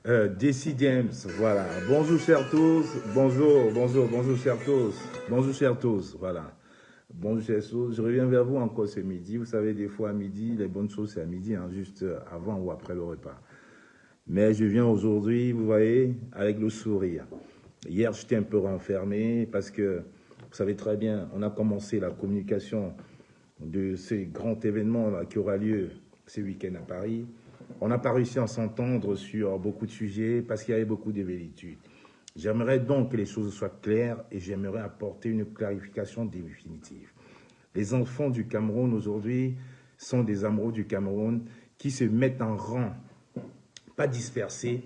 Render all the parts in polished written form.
DC James, voilà. Bonjour chers tous, bonjour chers tous, bonjour chers tous, voilà. Bonjour chers tous, je reviens vers vous encore ce midi. Vous savez, des fois à midi, les bonnes choses c'est à midi, hein, juste avant ou après le repas. Mais je viens aujourd'hui, vous voyez, avec le sourire. Hier, j'étais un peu renfermé parce que, vous savez très bien, on a commencé la communication de ce grand événement là, qui aura lieu ce week-end à Paris. On n'a pas réussi à s'entendre sur beaucoup de sujets parce qu'il y avait beaucoup de véritudes. J'aimerais donc que les choses soient claires et j'aimerais apporter une clarification définitive. Les enfants du Cameroun aujourd'hui sont des amoureux du Cameroun qui se mettent en rang, pas dispersés,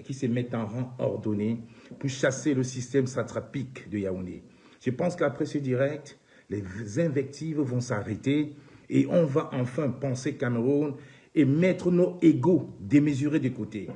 qui se mettent en rang ordonné pour chasser le système satrapique de Yaoundé. Je pense qu'après ce direct, les invectives vont s'arrêter et on va enfin penser Cameroun et mettre nos égos démesurés de côté.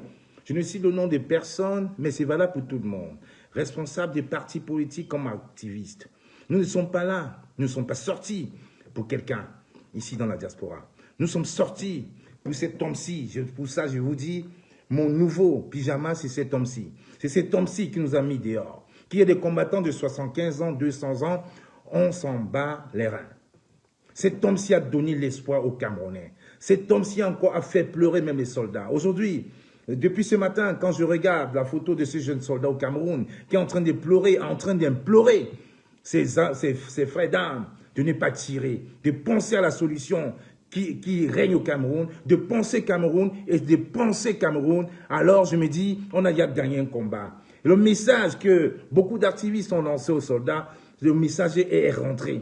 Je ne cite le nom de personne, mais c'est valable pour tout le monde. Responsables des partis politiques comme activistes. Nous ne sommes pas là, nous ne sommes pas sortis pour quelqu'un ici dans la diaspora. Nous sommes sortis pour cet homme-ci. Pour ça, je vous dis, mon nouveau pyjama, c'est cet homme-ci. C'est cet homme-ci qui nous a mis dehors. Qui est des combattants de 75 ans, 200 ans, on s'en bat les reins. Cet homme-ci a donné l'espoir aux Camerounais. Cet homme-ci encore a fait pleurer même les soldats. Aujourd'hui, depuis ce matin, quand je regarde la photo de ce jeune soldat au Cameroun qui est en train de pleurer, en train d'implorer ses frères d'armes de ne pas tirer, de penser à la solution qui règne au Cameroun, de penser Cameroun et de penser Cameroun, alors je me dis, on a déjà gagné un combat. Le message que beaucoup d'activistes ont lancé aux soldats, le message est rentré.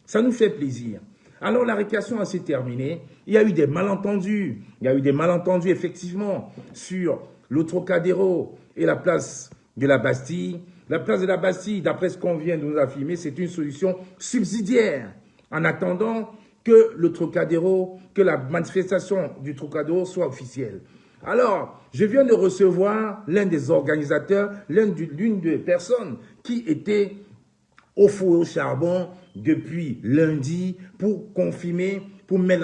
Ça nous fait plaisir. Alors la récréation s'est terminée. Il y a eu des malentendus. Il y a eu des malentendus effectivement sur le Trocadéro et la place de la Bastille. La place de la Bastille, d'après ce qu'on vient de nous affirmer, c'est une solution subsidiaire. En attendant que le Trocadéro, que la manifestation du Trocadéro soit officielle. Alors, je viens de recevoir l'un des organisateurs, l'une des personnes qui était au four et au charbon depuis lundi pour confirmer, pour mettre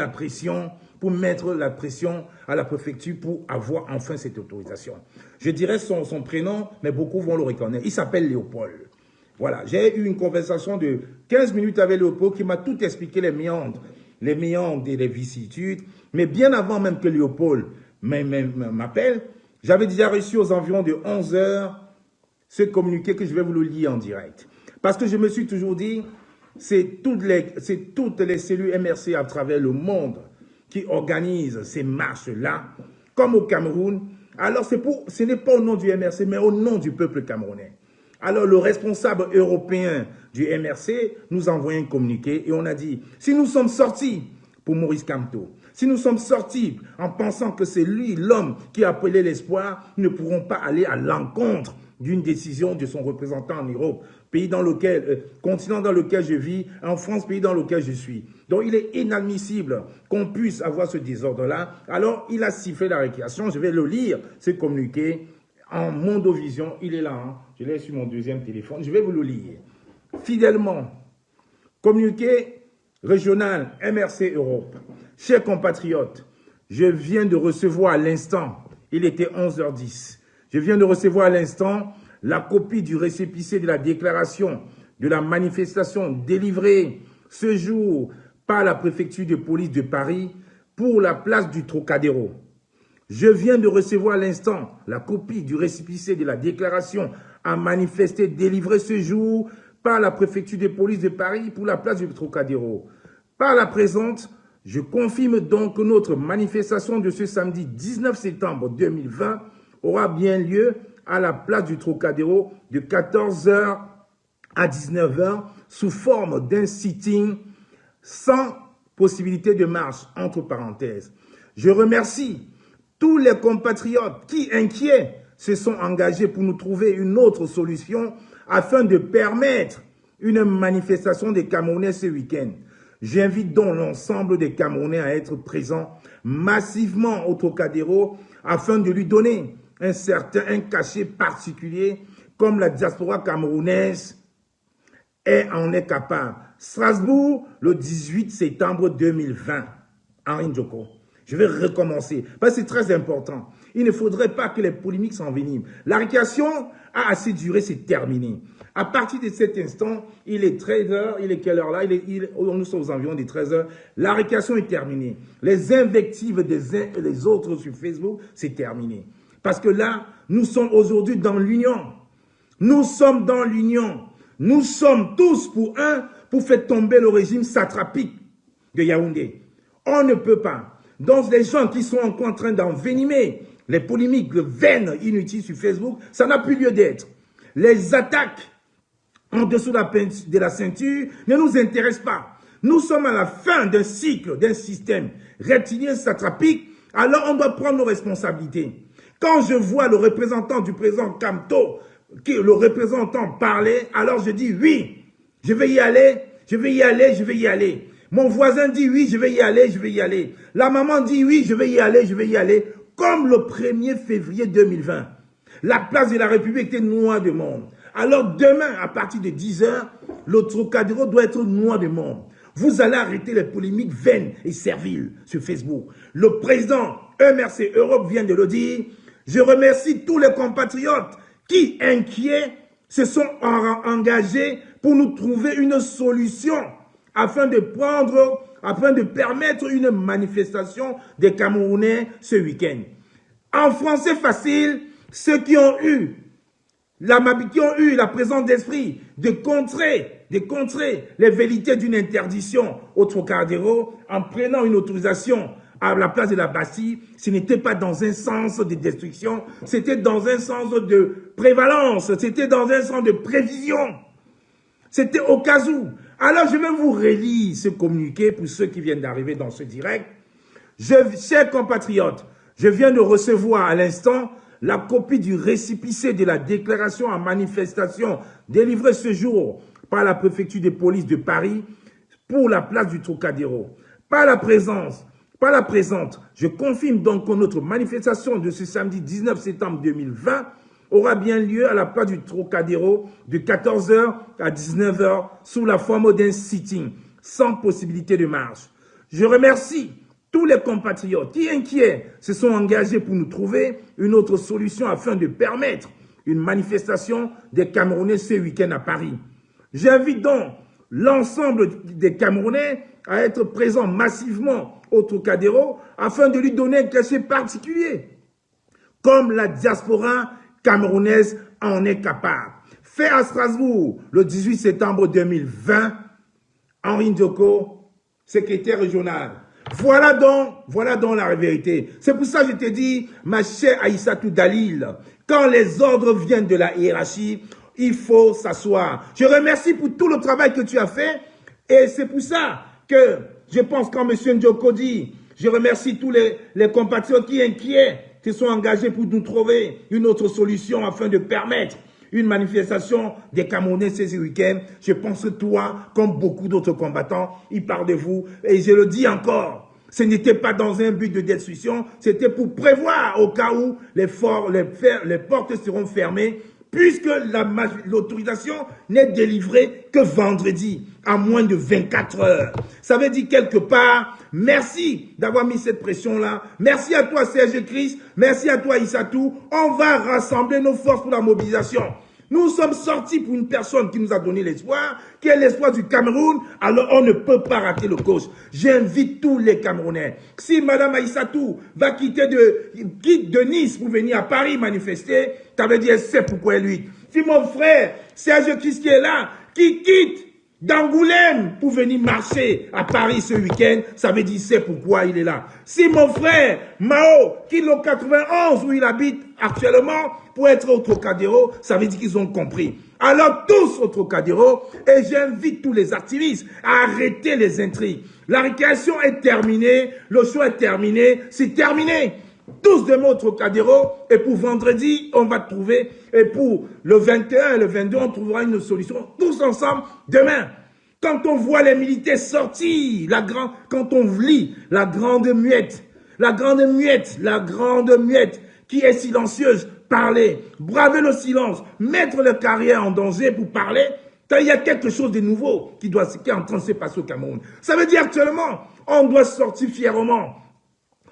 la pression à la préfecture pour avoir enfin cette autorisation. Je dirais son prénom, mais beaucoup vont le reconnaître. Il s'appelle Léopold. Voilà, j'ai eu une conversation de 15 minutes avec Léopold qui m'a tout expliqué les méandres et les vicissitudes. Mais bien avant même que Léopold m'appelle, j'avais déjà reçu aux environs de 11 heures ce communiqué que je vais vous le lire en direct. Parce que je me suis toujours dit, c'est toutes les cellules MRC à travers le monde qui organisent ces marches-là, comme au Cameroun. Alors, ce n'est pas au nom du MRC, mais au nom du peuple camerounais. Alors, le responsable européen du MRC nous a envoyé un communiqué et on a dit, si nous sommes sortis pour Maurice Kamto, si nous sommes sortis en pensant que c'est lui, l'homme, qui a appelé l'espoir, nous ne pourrons pas aller à l'encontre d'une décision de son représentant en Europe, continent dans lequel je vis, en France, pays dans lequel je suis. Donc, il est inadmissible qu'on puisse avoir ce désordre-là. Alors, il a sifflé la récréation. Je vais le lire, ce communiqué, en Mondovision. Il est là, hein. Je l'ai sur mon deuxième téléphone. Je vais vous le lire. Fidèlement, communiqué régional MRC Europe. Chers compatriotes, je viens de recevoir à l'instant, il était 11h10, je viens de recevoir à l'instant la copie du récépissé de la déclaration de la manifestation délivrée ce jour par la préfecture de police de Paris pour la place du Trocadéro. Je viens de recevoir à l'instant la copie du récépissé de la déclaration à manifester délivrée ce jour par la préfecture de police de Paris pour la place du Trocadéro. Par la présente, je confirme donc que notre manifestation de ce samedi 19 septembre 2020 aura bien lieu à la place du Trocadéro de 14h à 19h sous forme d'un sitting sans possibilité de marche, entre parenthèses. Je remercie tous les compatriotes qui, inquiets, se sont engagés pour nous trouver une autre solution afin de permettre une manifestation des Camerounais ce week-end. J'invite donc l'ensemble des Camerounais à être présents massivement au Trocadéro afin de lui donner un cachet particulier comme la diaspora camerounaise en est capable. Strasbourg, le 18 septembre 2020. Henri Ndjoko. Je vais recommencer parce que c'est très important. Il ne faudrait pas que les polémiques s'enveniment. La récréation a assez duré, c'est terminé. À partir de cet instant, il est 13h, il est quelle heure là? Nous sommes aux environs des 13h. La récréation est terminée. Les invectives des uns et des autres sur Facebook, c'est terminé. Parce que là, nous sommes aujourd'hui dans l'union. Nous sommes dans l'union. Nous sommes tous pour faire tomber le régime satrapique de Yaoundé. On ne peut pas. Donc les gens qui sont en train d'envenimer les polémiques, les vaines inutiles sur Facebook, ça n'a plus lieu d'être. Les attaques en dessous de la ceinture ne nous intéressent pas. Nous sommes à la fin d'un cycle, d'un système reptilien satrapique, alors on doit prendre nos responsabilités. Quand je vois le représentant du président Kamto, le représentant parler, alors je dis oui, je vais y aller, je vais y aller, je vais y aller. Mon voisin dit oui, je vais y aller, je vais y aller. La maman dit oui, je vais y aller, je vais y aller. Comme le 1er février 2020, la place de la République était noire de monde. Alors demain, à partir de 10h, le Trocadéro doit être noir de monde. Vous allez arrêter les polémiques vaines et serviles sur Facebook. Le président EMRC Europe vient de le dire. Je remercie tous les compatriotes qui, inquiets, se sont engagés pour nous trouver une solution afin de permettre une manifestation des Camerounais ce week-end. En français facile, ceux qui ont eu la présence d'esprit de contrer les velléités d'une interdiction au Trocadéro en prenant une autorisation à la place de la Bastille, ce n'était pas dans un sens de destruction, c'était dans un sens de prévalence, c'était dans un sens de prévision. C'était au cas où. Alors je vais vous relire ce communiqué pour ceux qui viennent d'arriver dans ce direct. Chers compatriotes, je viens de recevoir à l'instant la copie du récépissé de la déclaration en manifestation délivrée ce jour par la préfecture de police de Paris pour la place du Trocadéro. Par la présente, je confirme donc que notre manifestation de ce samedi 19 septembre 2020 aura bien lieu à la place du Trocadéro de 14h à 19h sous la forme d'un sitting, sans possibilité de marche. Je remercie tous les compatriotes qui, inquiets, se sont engagés pour nous trouver une autre solution afin de permettre une manifestation des Camerounais ce week-end à Paris. J'invite donc l'ensemble des Camerounais à être présents massivement au Trocadéro afin de lui donner un cachet particulier, comme la diaspora camerounaise en est capable. Fait à Strasbourg le 18 septembre 2020, Henri Ndjoko, secrétaire régional. Voilà donc la vérité. C'est pour ça que je te dis, ma chère Aïssatou Dalil, quand les ordres viennent de la hiérarchie, il faut s'asseoir. Je remercie pour tout le travail que tu as fait et c'est pour ça que je pense quand M. Ndjoko dit, je remercie tous les compatriotes qui, inquiets, se sont engagés pour nous trouver une autre solution afin de permettre une manifestation des Camerounais ce week-end. Je pense que toi, comme beaucoup d'autres combattants, ils parlent de vous. Et je le dis encore, ce n'était pas dans un but de destruction, c'était pour prévoir au cas où les portes seront fermées, puisque l'autorisation n'est délivrée que vendredi, à moins de 24 heures. Ça veut dire quelque part, merci d'avoir mis cette pression-là. Merci à toi Serge Christ, merci à toi Issatou. On va rassembler nos forces pour la mobilisation. Nous sommes sortis pour une personne qui nous a donné l'espoir, qui est l'espoir du Cameroun, alors on ne peut pas rater le coach. J'invite tous les Camerounais. Si Madame Aïssatou va quitte de Nice pour venir à Paris manifester, ça veut dire c'est pourquoi lui. Si mon frère Serge Christ qui est là, qui quitte d'Angoulême pour venir marcher à Paris ce week-end, ça veut dire c'est pourquoi il est là. Si mon frère Mao, qui est au 91 où il habite actuellement, pour être au Trocadéro, ça veut dire qu'ils ont compris. Alors tous au Trocadéro, et j'invite tous les activistes à arrêter les intrigues. La récréation est terminée, le show est terminé, c'est terminé. Tous demain au Trocadéro, et pour vendredi, on va trouver, et pour le 21 et le 22, on trouvera une solution, tous ensemble, demain. Quand on voit les militaires sortir, quand on lit la grande muette, qui est silencieuse, parler, braver le silence, mettre leur carrière en danger pour parler, il y a quelque chose de nouveau qui est en train de se passer au Cameroun. Ça veut dire actuellement, on doit sortir fièrement.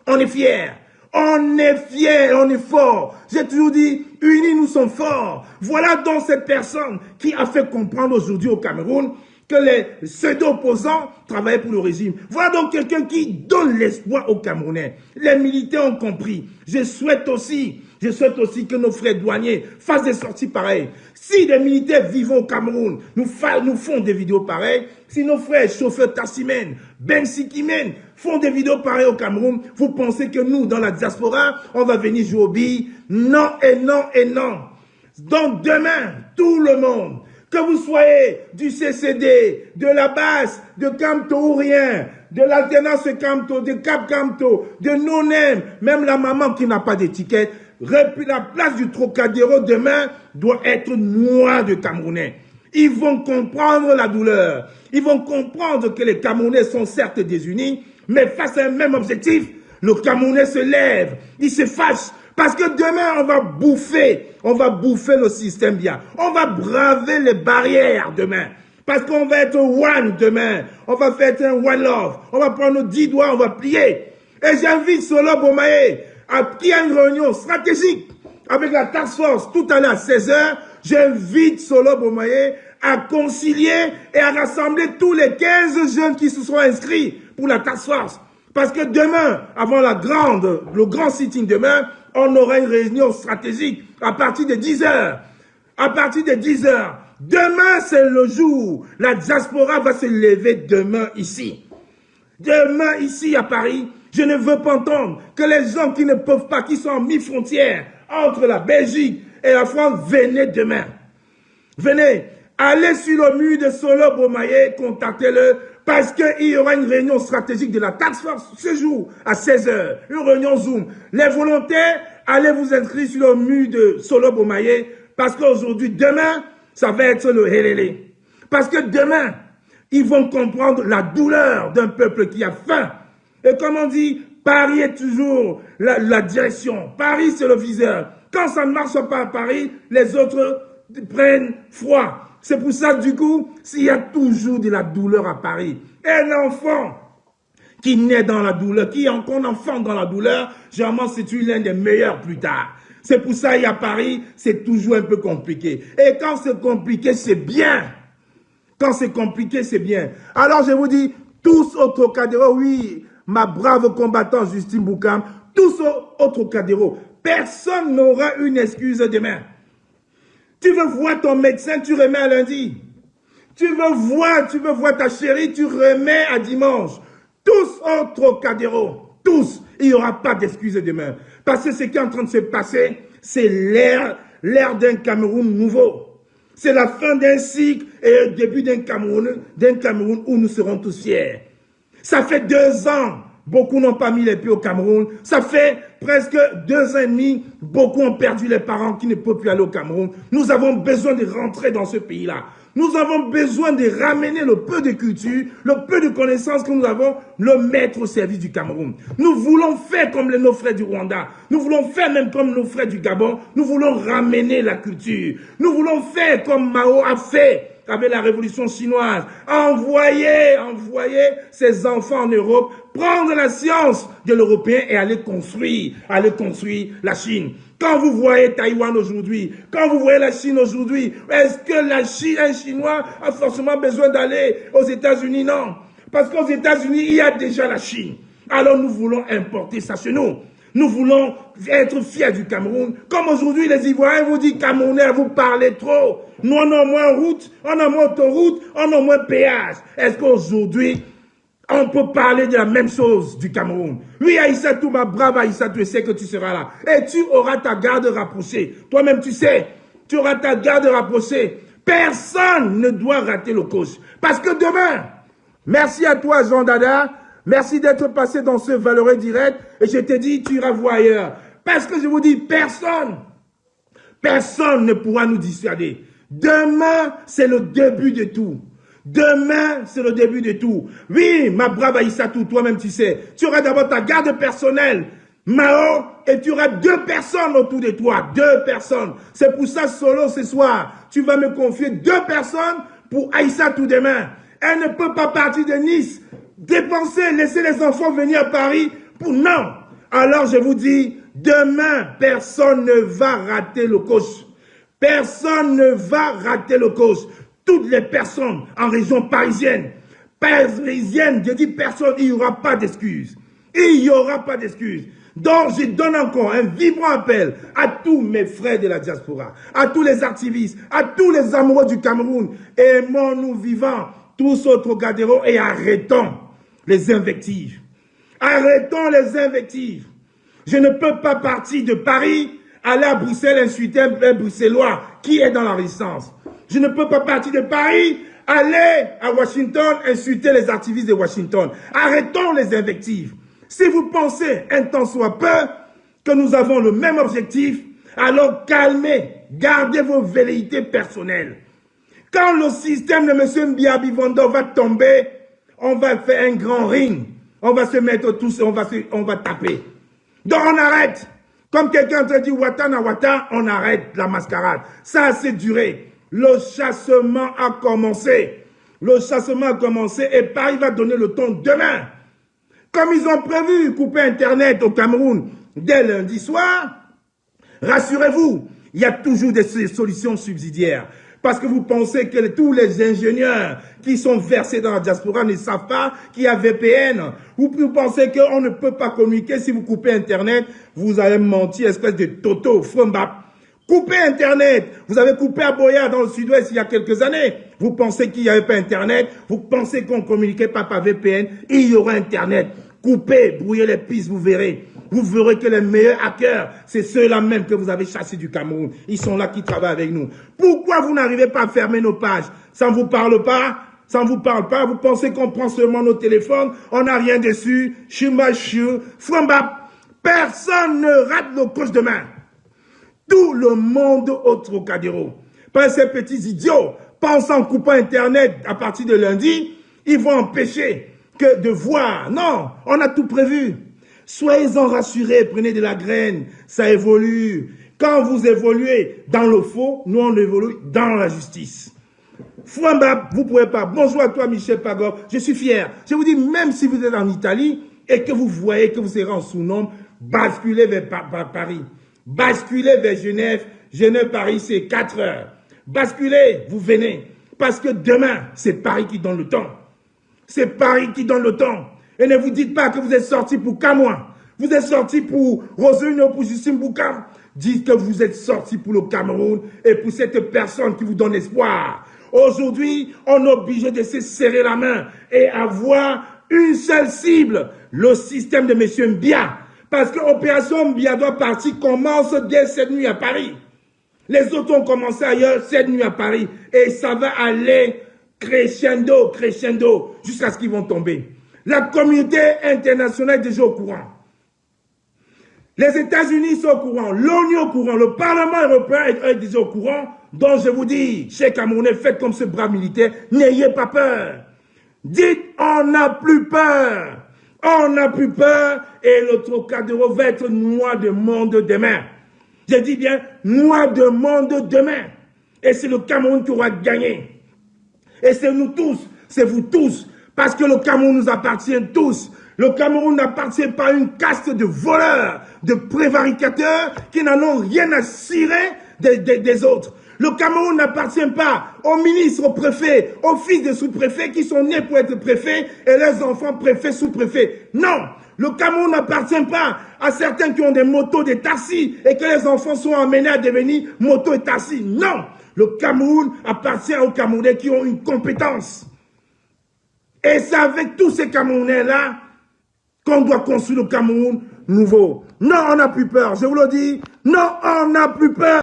On est fiers. On est fiers, on est forts. J'ai toujours dit, unis nous sommes forts. Voilà donc cette personne qui a fait comprendre aujourd'hui au Cameroun que les pseudo-opposants travaillaient pour le régime. Voilà donc quelqu'un qui donne l'espoir aux Camerounais. Les militaires ont compris. Je souhaite aussi que nos frères douaniers fassent des sorties pareilles. Si des militaires vivant au Cameroun nous font des vidéos pareilles, si nos frères chauffeurs tassimènes, Ben Sikimen font des vidéos pareilles au Cameroun, vous pensez que nous, dans la diaspora, on va venir jouer aux billes? Non et non et non. Donc demain, tout le monde, que vous soyez du CCD, de la base, de Camto ou rien, de l'alternance Camto, de Cap Camto, de No-Name, même la maman qui n'a pas d'étiquette, la place du Trocadéro demain doit être noire de Camerounais. Ils vont comprendre la douleur. Ils vont comprendre que les Camerounais sont certes désunis, mais face à un même objectif, le Camerounais se lève, il se fâche. Parce que demain, on va bouffer le système bien. On va braver les barrières demain. Parce qu'on va être one demain. On va faire un one love. On va prendre nos 10 doigts, on va plier. Et j'invite Solo Bomaye qui a une réunion stratégique avec la task force tout à l'heure à 16h. J'invite Solo Bomaye à concilier et à rassembler tous les 15 jeunes qui se sont inscrits pour la task force. Parce que demain, avant le grand sitting demain, on aura une réunion stratégique à partir de 10h. À partir de 10h. Demain, c'est le jour. La diaspora va se lever demain ici. Demain, ici à Paris, je ne veux pas entendre que les gens qui ne peuvent pas, qui sont en mi-frontière entre la Belgique et la France, venez demain. Venez, allez sur le mur de Solo Bomaye, contactez-le, parce qu'il y aura une réunion stratégique de la task force ce jour à 16h, une réunion Zoom. Les volontaires, allez vous inscrire sur le mur de Solo Bomaye, parce qu'aujourd'hui, demain, ça va être le hélélé. Parce que demain, ils vont comprendre la douleur d'un peuple qui a faim. Et comme on dit, Paris est toujours la direction. Paris, c'est le viseur. Quand ça ne marche pas à Paris, les autres prennent froid. C'est pour ça, du coup, s'il y a toujours de la douleur à Paris, un enfant qui naît dans la douleur, qui est encore un enfant dans la douleur, généralement, c'est l'un des meilleurs plus tard. C'est pour ça, à Paris, c'est toujours un peu compliqué. Et quand c'est compliqué, c'est bien. Quand c'est compliqué, c'est bien. Alors, je vous dis, tous au Trocadéro, oui, ma brave combattant Justine Boukam, tous au Trocadéro, personne n'aura une excuse demain. Tu veux voir ton médecin, tu remets à lundi. Tu veux voir ta chérie, tu remets à dimanche. Tous au Trocadéro, tous. Il n'y aura pas d'excuses demain. Parce que ce qui est en train de se passer, c'est l'ère d'un Cameroun nouveau. C'est la fin d'un cycle et le début d'un Cameroun où nous serons tous fiers. Ça fait 2 ans, beaucoup n'ont pas mis les pieds au Cameroun. Ça fait presque 2 ans et demi, beaucoup ont perdu les parents qui ne peuvent plus aller au Cameroun. Nous avons besoin de rentrer dans ce pays-là. Nous avons besoin de ramener le peu de culture, le peu de connaissances que nous avons, le mettre au service du Cameroun. Nous voulons faire comme nos frères du Rwanda. Nous voulons faire même comme nos frères du Gabon. Nous voulons ramener la culture. Nous voulons faire comme Mao a fait avec la révolution chinoise. Envoyer ses enfants en Europe, prendre la science de l'Européen et aller construire la Chine. Quand vous voyez Taïwan aujourd'hui, quand vous voyez la Chine aujourd'hui, est-ce que un Chinois a forcément besoin d'aller aux États-Unis? Non. Parce qu'aux États-Unis, il y a déjà la Chine. Alors nous voulons importer ça chez nous. Nous voulons être fiers du Cameroun. Comme aujourd'hui, les Ivoiriens vous disent, Camerounais, vous parlez trop. Nous, on a moins route, on a moins autoroute, on a moins péage. Est-ce qu'aujourd'hui, on peut parler de la même chose du Cameroun? Oui, Aïssatou, ma brave Aïssatou, je sais que tu seras là. Et tu auras ta garde rapprochée. Toi-même, tu sais, tu auras ta garde rapprochée. Personne ne doit rater le coach. Parce que demain, merci à toi, Jean Dada. Merci d'être passé dans ce valeureux direct. Et je te dis, tu iras voir ailleurs. Parce que je vous dis, personne ne pourra nous dissuader. Demain, c'est le début de tout. Demain, c'est le début de tout. Oui, ma brave Aïssatou, toi-même tu sais, tu auras d'abord ta garde personnelle, Mao, et tu auras 2 personnes autour de toi. 2 personnes. C'est pour ça, Solo, ce soir, tu vas me confier 2 personnes pour Aïssatou demain. Elle ne peut pas partir de Nice, dépenser, laisser les enfants venir à Paris pour non. Alors je vous dis, demain, personne ne va rater le coach. Personne ne va rater le coach. Toutes les personnes en région parisienne, je dis personne, il n'y aura pas d'excuses. Il n'y aura pas d'excuses. Donc, je donne encore un vibrant appel à tous mes frères de la diaspora, à tous les activistes, à tous les amoureux du Cameroun. Aimons-nous vivants, tous au Trocadéro, et arrêtons les invectives. Arrêtons les invectives. Je ne peux pas partir de Paris, aller à Bruxelles, insulter un Bruxellois qui est dans la résistance. Je ne peux pas partir de Paris, aller à Washington, insulter les activistes de Washington. Arrêtons les invectives. Si vous pensez, un temps soit peu, que nous avons le même objectif, alors calmez, gardez vos velléités personnelles. Quand le système de M. Mbiabi Vondo va tomber, on va faire un grand ring. On va se mettre tous, on va taper. Donc on arrête. Comme quelqu'un te dit Wata na Wata, on arrête la mascarade. Ça a assez duré. Le chassement a commencé. Le chassement a commencé et Paris va donner le ton demain. Comme ils ont prévu couper Internet au Cameroun dès lundi soir, rassurez-vous, il y a toujours des solutions subsidiaires. Parce que vous pensez que tous les ingénieurs qui sont versés dans la diaspora ne savent pas qu'il y a VPN. Vous pensez qu'on ne peut pas communiquer si vous coupez Internet, vous allez mentir, espèce de toto, frambap. Coupez Internet. Vous avez coupé à Boya dans le sud-ouest il y a quelques années. Vous pensez qu'il n'y avait pas Internet. Vous pensez qu'on ne communiquait pas par VPN. Il y aura Internet. Coupez, brouillez les pistes, vous verrez. Vous verrez que les meilleurs hackers, c'est ceux-là même que vous avez chassés du Cameroun. Ils sont là qui travaillent avec nous. Pourquoi vous n'arrivez pas à fermer nos pages? Ça ne vous parle pas? Ça ne vous parle pas? Vous pensez qu'on prend seulement nos téléphones? On n'a rien dessus? Chumachu, frambap. Personne ne rate le coach demain. Tout le monde au Trocadéro. Pas ces petits idiots pensant en coupant Internet à partir de lundi, ils vont empêcher que de voir. Non, on a tout prévu. Soyez-en rassurés, prenez de la graine, ça évolue. Quand vous évoluez dans le faux, nous on évolue dans la justice. Fouamba, vous ne pouvez pas. Bonjour à toi Michel Pagor, je suis fier. Je vous dis, même si vous êtes en Italie et que vous voyez que vous serez en sous-nombre, basculez vers Paris. Basculez vers Genève. Genève-Paris, c'est 4 heures. Basculez, vous venez. Parce que demain, c'est Paris qui donne le temps. C'est Paris qui donne le temps. Et ne vous dites pas que vous êtes sorti pour Camoin. Vous êtes sorti pour Rosemary, pour Justine Boukam. Dites que vous êtes sorti pour le Cameroun et pour cette personne qui vous donne espoir. Aujourd'hui, on est obligé de se serrer la main et avoir une seule cible, le système de M. Mbia. Parce que l'opération Mbia doit partir commence dès cette nuit à Paris. Les autres ont commencé ailleurs cette nuit à Paris. Et ça va aller crescendo, crescendo, jusqu'à ce qu'ils vont tomber. La communauté internationale est déjà au courant. Les États-Unis sont au courant, l'ONU au courant, le Parlement européen est déjà au courant. Donc je vous dis, chers Camerounais, faites comme ce brave militaire, n'ayez pas peur. Dites, on n'a plus peur. On n'a plus peur et le Trocadéro va être noir de monde demain. Je dis bien, noir de monde demain. Et c'est le Cameroun qui aura gagné. Et c'est nous tous, c'est vous tous. Parce que le Cameroun nous appartient tous. Le Cameroun n'appartient pas à une caste de voleurs, de prévaricateurs qui n'en ont rien à cirer des autres. Le Cameroun n'appartient pas aux ministres, aux préfets, aux fils de sous-préfets qui sont nés pour être préfets et leurs enfants préfets, sous-préfets. Non, le Cameroun n'appartient pas à certains qui ont des motos, des taxis et que les enfants sont amenés à devenir motos et taxis. Non, le Cameroun appartient aux Camerounais qui ont une compétence. Et c'est avec tous ces Camerounais-là qu'on doit construire le Cameroun nouveau. Non, on n'a plus peur, je vous le dis. Non, on n'a plus peur.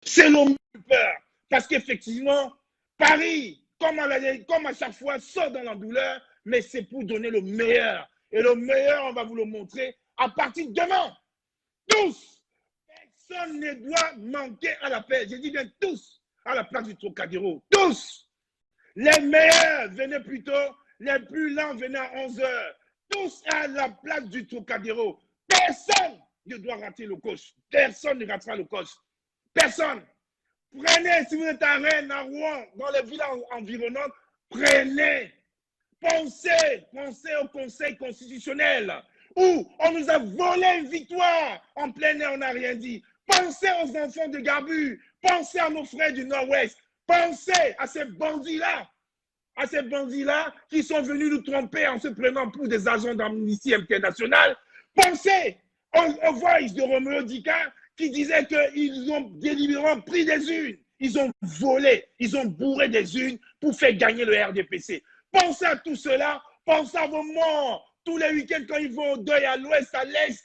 C'est le plus peur. Parce qu'effectivement, Paris, comme à chaque fois, sort dans la douleur, mais c'est pour donner le meilleur. Et le meilleur, on va vous le montrer à partir de demain. Tous. Personne ne doit manquer à la paix. Je dis bien tous à la place du Trocadéro. Tous. Les meilleurs venaient plus tôt. Les plus lents venaient à 11 heures. Tous à la place du Trocadéro. Personne ne doit rater le coach. Personne ne ratera le coach. Personne. Prenez, si vous êtes à Rennes, à Rouen, dans les villes environnantes, prenez. Pensez au Conseil constitutionnel. où on nous a volé une victoire en plein air, on n'a rien dit. Pensez aux enfants de Gabu, pensez à nos frères du Nord-Ouest, pensez à ces bandits-là qui sont venus nous tromper en se prenant pour des agents d'Amnesty International. Pensez aux voix de Roméo Dika qui disait qu'ils ont délibérément pris des urnes, ils ont volé, ils ont bourré des urnes pour faire gagner le RDPC. Pensez à tout cela, pensez à vos morts tous les week-ends quand ils vont au deuil à l'ouest, à l'est,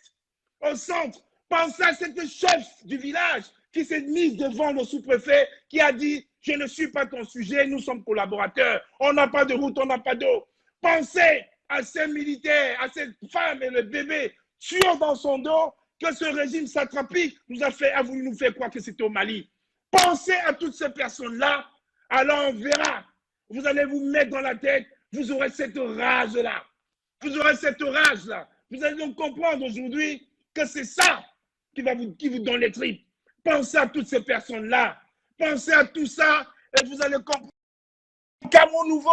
au centre. Pensez à cette chef du village qui s'est mise devant le sous-préfet qui a dit « Je ne suis pas ton sujet, nous sommes collaborateurs, on n'a pas de route, on n'a pas d'eau. » Pensez à ces militaires, à cette femme et le bébé tuant dans son dos que ce régime satrapique a voulu nous faire croire que c'était au Mali. Pensez à toutes ces personnes-là, alors on verra. Vous allez vous mettre dans la tête, vous aurez cette rage-là. Vous aurez cette rage-là. Vous allez donc comprendre aujourd'hui que c'est ça qui vous donne les tripes. Pensez à toutes ces personnes-là. Pensez à tout ça et vous allez comprendre qu'un Cameroun nouveau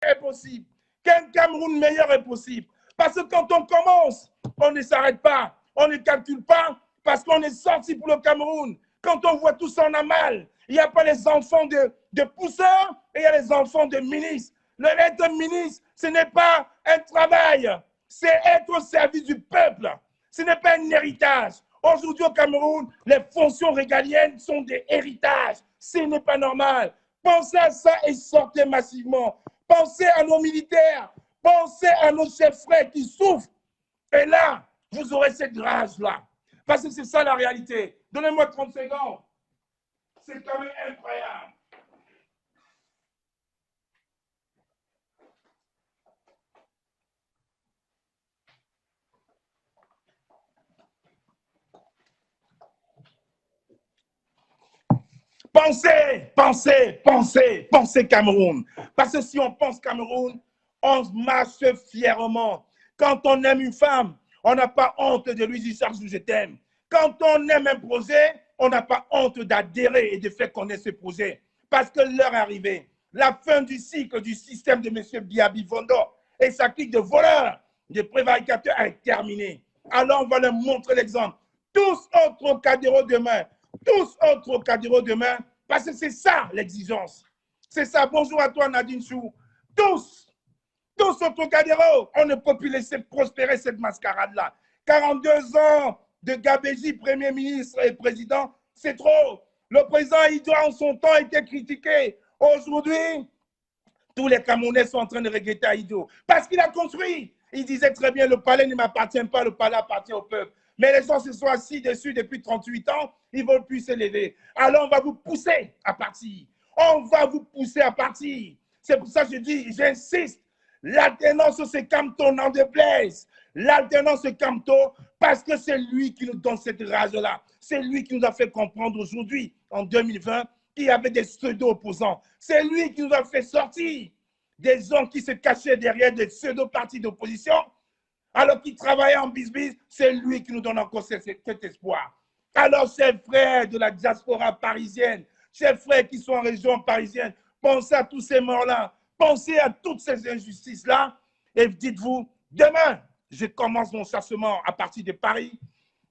est possible. Qu'un Cameroun meilleur est possible. Parce que quand on commence, on ne s'arrête pas. On ne calcule pas parce qu'on est sorti pour le Cameroun. Quand on voit tout ça, on a mal. Il n'y a pas les enfants de pousseurs et il y a les enfants de ministres. Être ministre, ce n'est pas un travail. C'est être au service du peuple. Ce n'est pas un héritage. Aujourd'hui au Cameroun, les fonctions régaliennes sont des héritages. Ce n'est pas normal. Pensez à ça et sortez massivement. Pensez à nos militaires. Pensez à nos chefs frères qui souffrent. Et là, vous aurez cette rage-là. Parce que c'est ça la réalité. Donnez-moi 30 secondes. C'est quand même incroyable. Pensez Cameroun. Parce que si on pense Cameroun, on marche fièrement. Quand on aime une femme, on n'a pas honte de lui dire chaque jour je t'aime. Quand on aime un projet, on n'a pas honte d'adhérer et de faire connaître ce projet. Parce que l'heure est arrivée. La fin du cycle du système de M. Biabi Fondo et sa clique de voleurs, de prévaricateurs est terminée. Alors on va leur montrer l'exemple. Tous autres cadéros demain. Tous autres cadéros demain, parce que c'est ça l'exigence. C'est ça. Bonjour à toi Nadine Chou. Tous autres cadéros, on ne peut plus laisser prospérer cette mascarade-là. 42 ans de Gabéji, Premier ministre et Président, c'est trop. Le président Hidra en son temps a été critiqué. Aujourd'hui, tous les Camerounais sont en train de regretter Aïdo parce qu'il a construit. Il disait très bien, le palais ne m'appartient pas, le palais appartient au peuple. Mais les gens se sont assis dessus depuis 38 ans, ils ne veulent plus s'élever. Alors on va vous pousser à partir. On va vous pousser à partir. C'est pour ça que je dis, j'insiste, l'alternance se calme-t-on en déplaise. L'alternance se calme-t-on parce que c'est lui qui nous donne cette rage-là. C'est lui qui nous a fait comprendre aujourd'hui, en 2020, qu'il y avait des pseudo-opposants. C'est lui qui nous a fait sortir des gens qui se cachaient derrière des pseudo-partis d'opposition, alors qu'ils travaillaient en bis-bis. C'est lui qui nous donne encore cet espoir. Alors, chers frères de la diaspora parisienne, chers frères qui sont en région parisienne, pensez à tous ces morts-là, pensez à toutes ces injustices-là, et dites-vous, demain, je commence mon chassement à partir de Paris,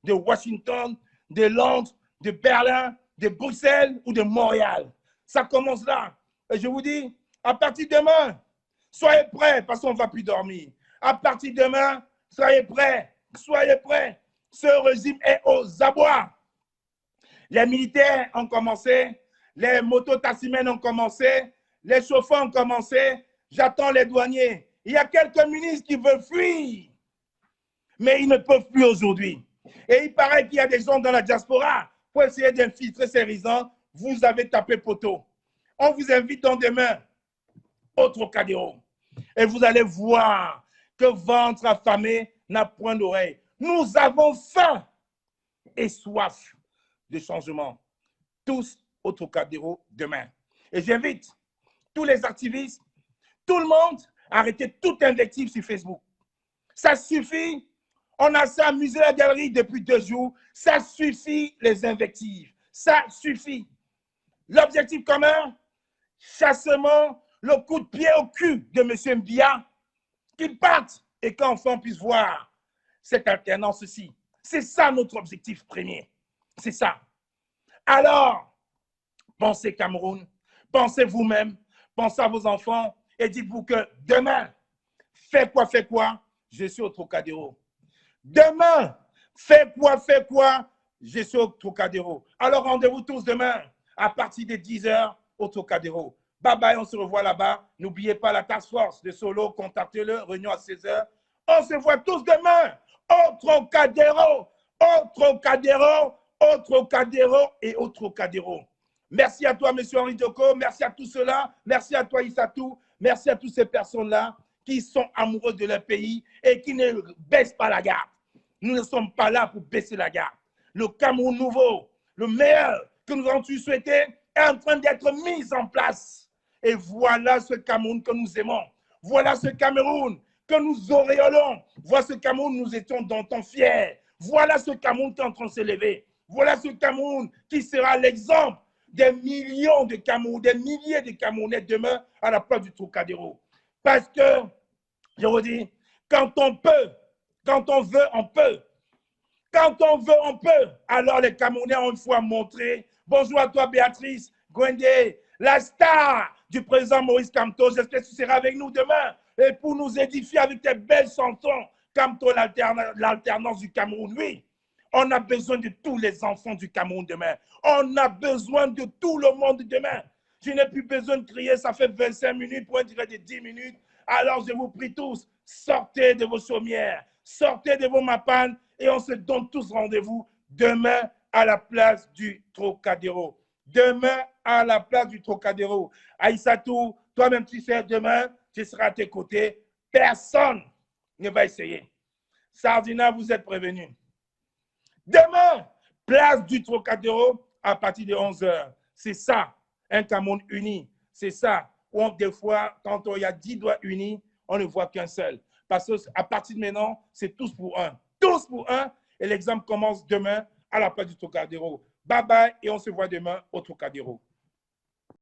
de Washington, de Londres, de Berlin, de Bruxelles ou de Montréal. Ça commence là. Et je vous dis, à partir de demain, soyez prêts parce qu'on ne va plus dormir. À partir de demain, soyez prêts. Soyez prêts. Ce régime est aux abois. Les militaires ont commencé, les mototassimènes ont commencé, les chauffeurs ont commencé. J'attends les douaniers. Il y a quelques ministres qui veulent fuir, mais ils ne peuvent plus aujourd'hui. Et il paraît qu'il y a des gens dans la diaspora pour essayer d'infiltrer ces raisons. Vous avez tapé poteau. On vous invite dans demain au Trocadéro. Et vous allez voir que ventre affamé n'a point d'oreille. Nous avons faim et soif de changement. Tous au Trocadéro demain. Et j'invite tous les activistes, tout le monde, à arrêter toute invective sur Facebook. Ça suffit. On a s'amusé à la galerie depuis 2 jours. Ça suffit les invectives. Ça suffit. L'objectif commun, chassement, le coup de pied au cul de M. Mbia, qu'il parte et qu'enfin on puisse voir cette alternance-ci. C'est ça notre objectif premier. C'est ça. Alors, pensez Cameroun, pensez vous-même, pensez à vos enfants et dites-vous que demain, fais quoi, je suis au Trocadéro. Demain, fais quoi, je suis au Trocadéro. Alors rendez-vous tous demain à partir de 10h au Trocadéro. Bye bye, on se revoit là-bas. N'oubliez pas la task force de Solo, contactez-le, réunion à 16h. On se voit tous demain au Trocadéro, au Trocadéro, au Trocadéro et au Trocadéro. Merci à toi, M. Henri Doko. Merci à tous ceux-là. Merci à toi, Issatou. Merci à toutes ces personnes-là qui sont amoureux de leur pays et qui ne baissent pas la garde. Nous ne sommes pas là pour baisser la garde. Le Cameroun nouveau, le meilleur que nous avons souhaité, est en train d'être mis en place. Et voilà ce Cameroun que nous aimons. Voilà ce Cameroun que nous auréolons. Voilà ce Cameroun nous étions d'antan fiers. Voilà ce Cameroun qui est en train de s'élever. Voilà ce Cameroun qui sera l'exemple des millions de Camerounais, des milliers de Camerounais demain à la place du Trocadéro. Parce que, je vous dis, quand on peut, quand on veut, on peut. Quand on veut, on peut. Alors les Camerounais ont une fois montré. Bonjour à toi, Béatrice Gwende, la star du président Maurice Kamto. J'espère que tu seras avec nous demain et pour nous édifier avec tes belles chansons. Kamto, l'alternance du Cameroun. Oui, on a besoin de tous les enfants du Cameroun demain. On a besoin de tout le monde demain. Je n'ai plus besoin de crier, ça fait 25 minutes pour un direct de 10 minutes. Alors je vous prie tous, sortez de vos chaumières, sortez de vos mapanes et on se donne tous rendez-vous demain à la place du Trocadéro. Demain à la place du Trocadéro. Aïssatou, toi-même tu sais, demain, tu seras à tes côtés. Personne ne va essayer. Sardina, vous êtes prévenus. Demain, place du Trocadéro à partir de 11h. C'est ça, un Cameroun uni. C'est ça. Des fois, quand il y a 10 doigts unis, on ne voit qu'un seul. Parce qu'à partir de maintenant, c'est tous pour un. Tous pour un. Et l'exemple commence demain à la place du Trocadéro. Bye bye et on se voit demain au Trocadéro.